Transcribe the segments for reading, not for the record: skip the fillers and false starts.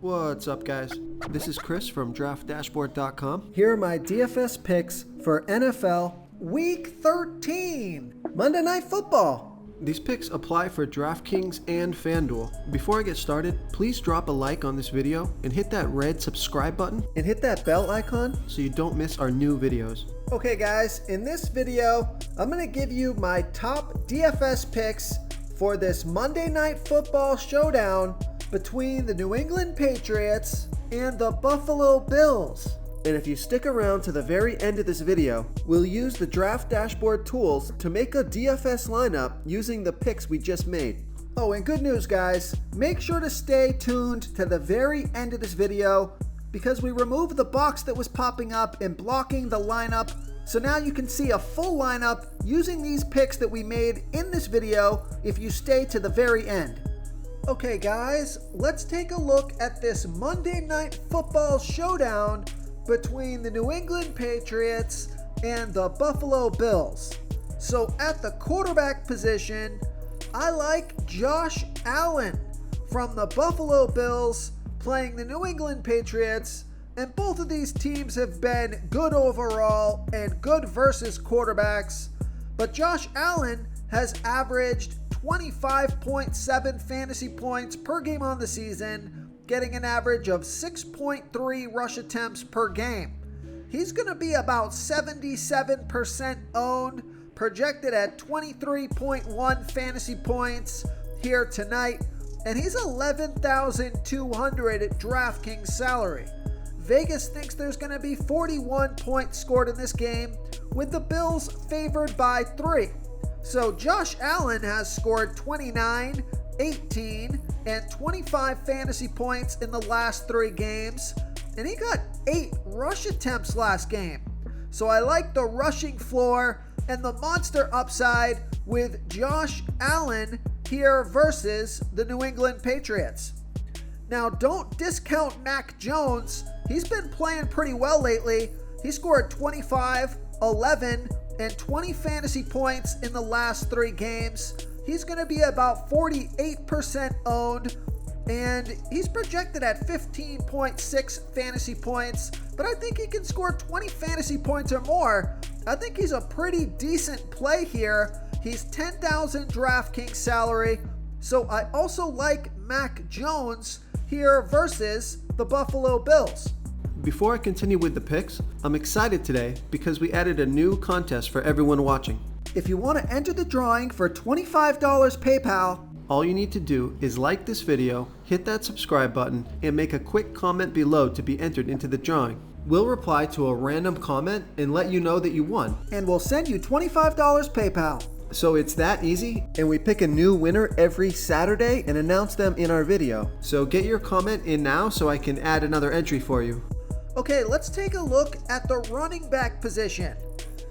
What's up, guys? This is Chris from DraftDashboard.com. Here are my DFS picks for NFL Week 13, Monday Night Football. These picks apply for DraftKings and FanDuel. Before I get started, please drop a like on this video and hit that red subscribe button And hit that bell icon so you don't miss our new videos. Okay guys, in this video, I'm going to give you my top DFS picks for this Monday Night Football showdown between the New England Patriots and the Buffalo Bills. And if you stick around to the very end of this video, we'll use the Draft Dashboard tools to make a DFS lineup using the picks we just made. Oh, and good news guys, make sure to stay tuned to the very end of this video because we removed the box that was popping up and blocking the lineup. So now you can see a full lineup using these picks that we made in this video if you stay to the very end. Okay guys, let's take a look at this Monday Night Football showdown between the New England Patriots and the Buffalo Bills. So at the quarterback position, I like Josh Allen from the Buffalo Bills playing the New England Patriots, and both of these teams have been good overall and good versus quarterbacks, but Josh Allen has averaged 25.7 fantasy points per game on the season, getting an average of 6.3 rush attempts per game. He's going to be about 77% owned, projected at 23.1 fantasy points here tonight, and he's 11,200 at DraftKings salary. Vegas thinks there's going to be 41 points scored in this game, with the Bills favored by 3. So Josh Allen has scored 29, 18, and 25 fantasy points in the last 3 games, and he got 8 rush attempts last game. So I like the rushing floor and the monster upside with Josh Allen here versus the New England Patriots. Now don't discount Mac Jones. He's been playing pretty well lately. He scored 25, 11, and 20 fantasy points in the last 3 games. He's going to be about 48% owned, and he's projected at 15.6 fantasy points, but I think he can score 20 fantasy points or more. I think he's a pretty decent play here. He's 10,000 DraftKings salary, so I also like Mac Jones here versus the Buffalo Bills. Before I continue with the picks, I'm excited today because we added a new contest for everyone watching. If you want to enter the drawing for $25 PayPal, all you need to do is like this video, hit that subscribe button, and make a quick comment below to be entered into the drawing. We'll reply to a random comment and let you know that you won. And we'll send you $25 PayPal. So it's that easy, and we pick a new winner every Saturday and announce them in our video. So get your comment in now so I can add another entry for you. Okay, let's take a look at the running back position.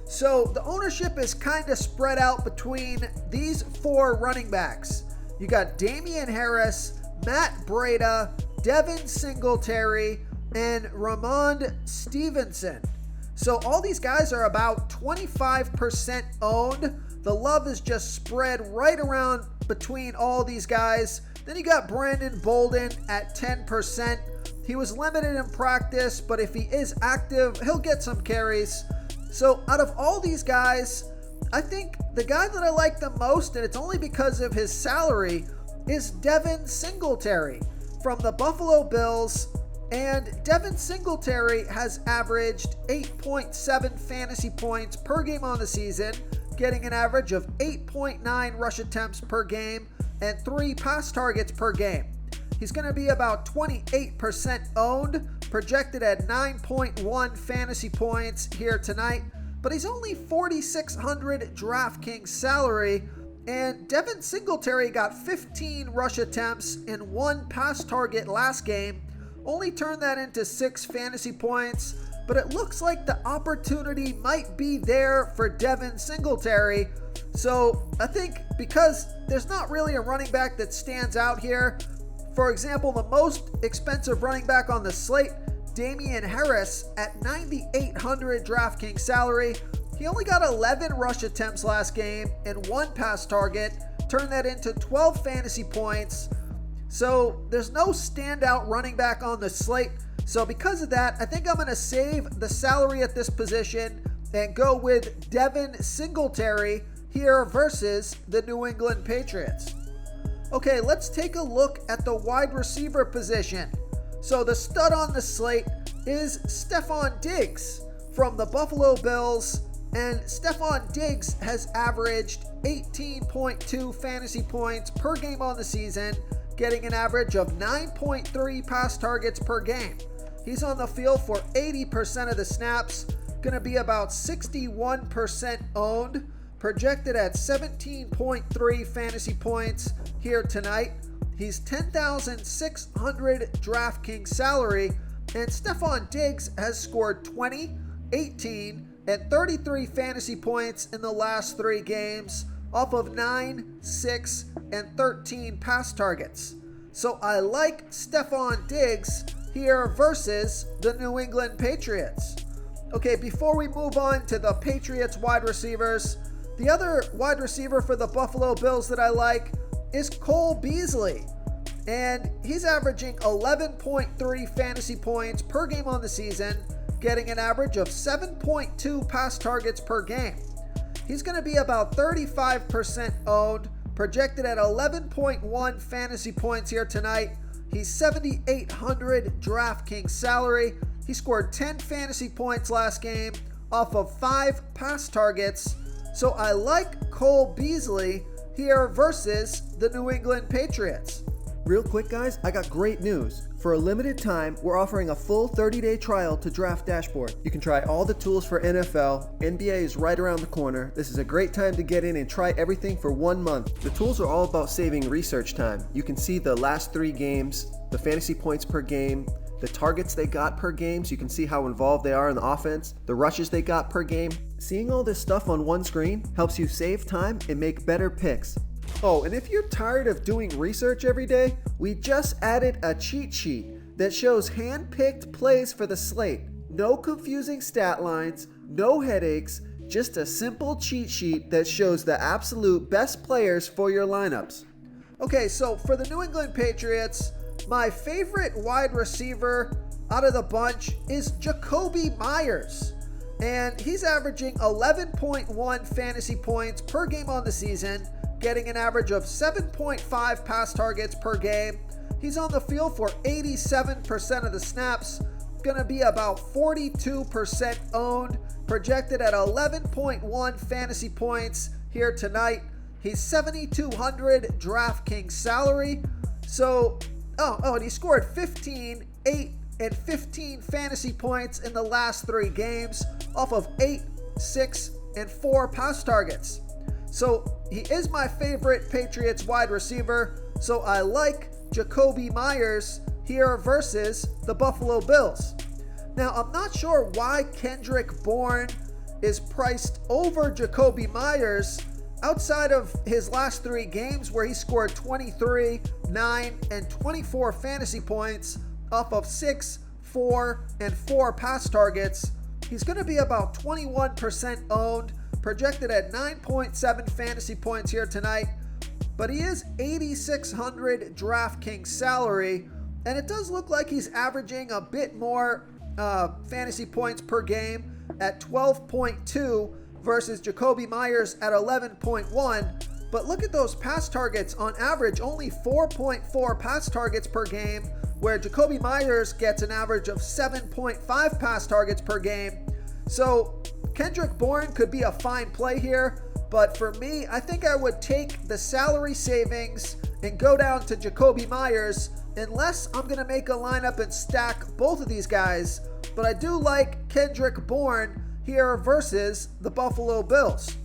So the ownership is kind of spread out between these 4 running backs. You got Damian Harris, Matt Breida, Devin Singletary, and Ramondre Stevenson. So all these guys are about 25% owned. The love is just spread right around between all these guys. Then you got Brandon Bolden at 10%. He was limited in practice, but if he is active, he'll get some carries. So out of all these guys, I think the guy that I like the most, and it's only because of his salary, is Devin Singletary from the Buffalo Bills. And Devin Singletary has averaged 8.7 fantasy points per game on the season, getting an average of 8.9 rush attempts per game and 3 pass targets per game. He's going to be about 28% owned, projected at 9.1 fantasy points here tonight, but he's only 4,600 DraftKings salary, and Devin Singletary got 15 rush attempts and 1 pass target last game, only turned that into 6 fantasy points, but it looks like the opportunity might be there for Devin Singletary. So I think because there's not really a running back that stands out here, for example, the most expensive running back on the slate, Damian Harris at 9,800 DraftKings salary. He only got 11 rush attempts last game and 1 pass target, turned that into 12 fantasy points. So there's no standout running back on the slate. So because of that, I think I'm going to save the salary at this position and go with Devin Singletary here versus the New England Patriots. Okay, let's take a look at the wide receiver position. So the stud on the slate is Stefan Diggs from the Buffalo Bills, and Stefan Diggs has averaged 18.2 fantasy points per game on the season, getting an average of 9.3 pass targets per game. He's on the field for 80% of the snaps, going to be about 61% owned, projected at 17.3 fantasy points here tonight. He's 10,600 DraftKings salary, and Stefan Diggs has scored 20, 18, and 33 fantasy points in the last 3 games off of 9, 6, and 13 pass targets. So I like Stefan Diggs here versus the New England Patriots. Okay, before we move on to the Patriots wide receivers, the other wide receiver for the Buffalo Bills that I like is Cole Beasley. And he's averaging 11.3 fantasy points per game on the season, getting an average of 7.2 pass targets per game. He's going to be about 35% owned, projected at 11.1 fantasy points here tonight. He's 7,800 DraftKings salary. He scored 10 fantasy points last game off of 5 pass targets. So I like Cole Beasley here versus the New England Patriots. Real quick, guys, I got great news. For a limited time, we're offering a full 30-day trial to Draft Dashboard. You can try all the tools for NFL. NBA is right around the corner. This is a great time to get in and try everything for 1 month. The tools are all about saving research time. You can see the last 3 games, the fantasy points per game, the targets they got per game, so you can see how involved they are in the offense, the rushes they got per game. Seeing all this stuff on one screen helps you save time and make better picks. Oh, and if you're tired of doing research every day, we just added a cheat sheet that shows hand-picked plays for the slate. No confusing stat lines, no headaches, just a simple cheat sheet that shows the absolute best players for your lineups. Okay, so for the New England Patriots, my favorite wide receiver out of the bunch is Jacoby Myers. And he's averaging 11.1 fantasy points per game on the season, getting an average of 7.5 pass targets per game. He's on the field for 87% of the snaps, going to be about 42% owned, projected at 11.1 fantasy points here tonight. He's 7,200 DraftKings salary. So, and he scored 15, 8, and 15 fantasy points in the last 3 games off of 8, 6, and 4 pass targets. So he is my favorite Patriots wide receiver, so I like Jacoby Myers here versus the Buffalo Bills. Now, I'm not sure why Kendrick Bourne is priced over Jacoby Myers outside of his last 3 games where he scored 23, 9, and 24 fantasy points off of 6, 4, and 4 pass targets. He's going to be about 21% owned, projected at 9.7 fantasy points here tonight, but he is 8,600 DraftKings salary, and it does look like he's averaging a bit more fantasy points per game at 12.2 versus Jacoby Myers at 11.1. But look at those pass targets. On average, only 4.4 pass targets per game, where Jacoby Myers gets an average of 7.5 pass targets per game. So Kendrick Bourne could be a fine play here, but for me, I think I would take the salary savings and go down to Jacoby Myers, unless I'm going to make a lineup and stack both of these guys. But I do like Kendrick Bourne here versus the Buffalo Bills.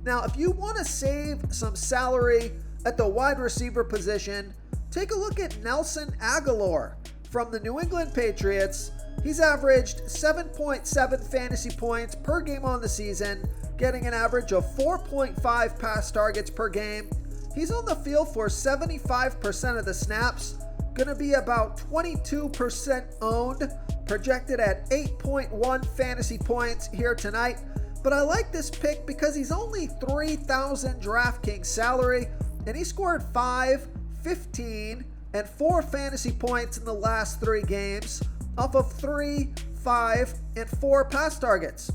Now, if you want to save some salary at the wide receiver position, take a look at Nelson Aguilor from the New England Patriots. He's averaged 7.7 fantasy points per game on the season, getting an average of 4.5 pass targets per game. He's on the field for 75% of the snaps, going to be about 22% owned, projected at 8.1 fantasy points here tonight. But I like this pick because he's only 3,000 DraftKings salary, and he scored 5, 15, and 4 fantasy points in the last 3 games off of 3, 5, and 4 pass targets.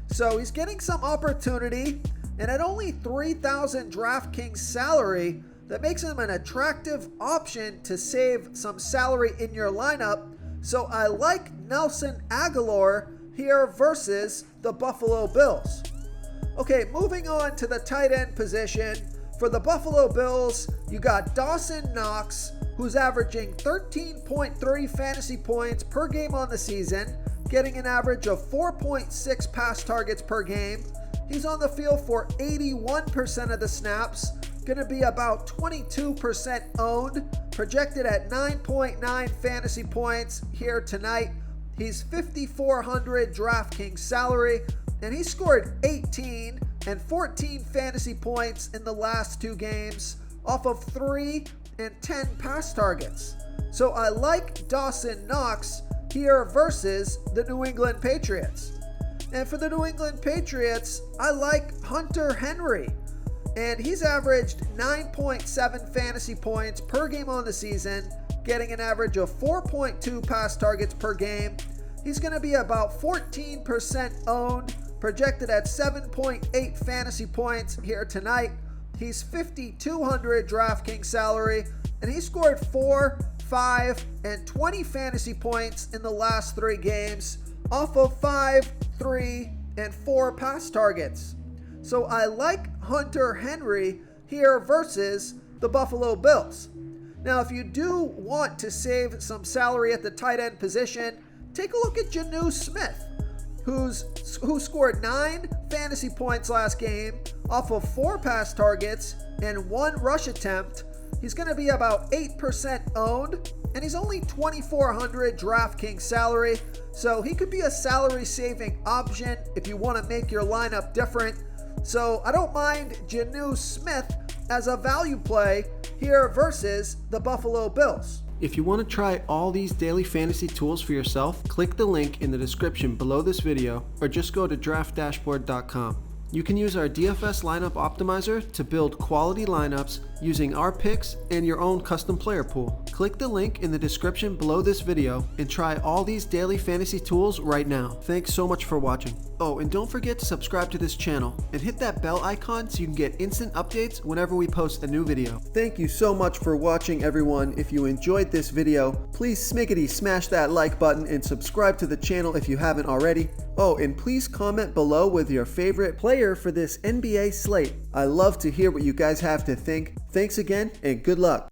So he's getting some opportunity, and at only $3,000 DraftKings salary, that makes him an attractive option to save some salary in your lineup. So I like Nelson Aguilor here versus the Buffalo Bills. Okay, moving on to the tight end position. For the Buffalo Bills, you got Dawson Knox, who's averaging 13.3 fantasy points per game on the season, getting an average of 4.6 pass targets per game. He's on the field for 81% of the snaps, going to be about 22% owned, projected at 9.9 fantasy points here tonight. He's $5,400 DraftKings salary, and he scored 18 and 14 fantasy points in the last 2 games off of 3 and 10 pass targets. So I like Dawson Knox here versus the New England Patriots. And for the New England Patriots, I like Hunter Henry. And he's averaged 9.7 fantasy points per game on the season, getting an average of 4.2 pass targets per game. He's going to be about 14% owned, projected at 7.8 fantasy points here tonight. He's $5,200 DraftKings salary, and he scored 4, 5, and 20 fantasy points in the last 3 games off of 5, 3, and 4 pass targets. So I like Hunter Henry here versus the Buffalo Bills. Now, if you do want to save some salary at the tight end position, take a look at Jonnu Smith, who scored 9 fantasy points last game off of 4 pass targets and 1 rush attempt. He's going to be about 8% owned, and he's only $2,400 DraftKings salary, so he could be a salary saving option if you want to make your lineup different. So I don't mind Jonnu Smith as a value play here versus the Buffalo Bills. If you want to try all these daily fantasy tools for yourself, click the link in the description below this video or just go to draftdashboard.com. You can use our DFS lineup optimizer to build quality lineups using our picks and your own custom player pool. Click the link in the description below this video and try all these daily fantasy tools right now. Thanks so much for watching. Oh, and don't forget to subscribe to this channel and hit that bell icon so you can get instant updates whenever we post a new video. Thank you so much for watching, everyone. If you enjoyed this video, please smiggity smash that like button and subscribe to the channel if you haven't already. Oh, and please comment below with your favorite player for this NBA slate. I love to hear what you guys have to think. Thanks again, and good luck.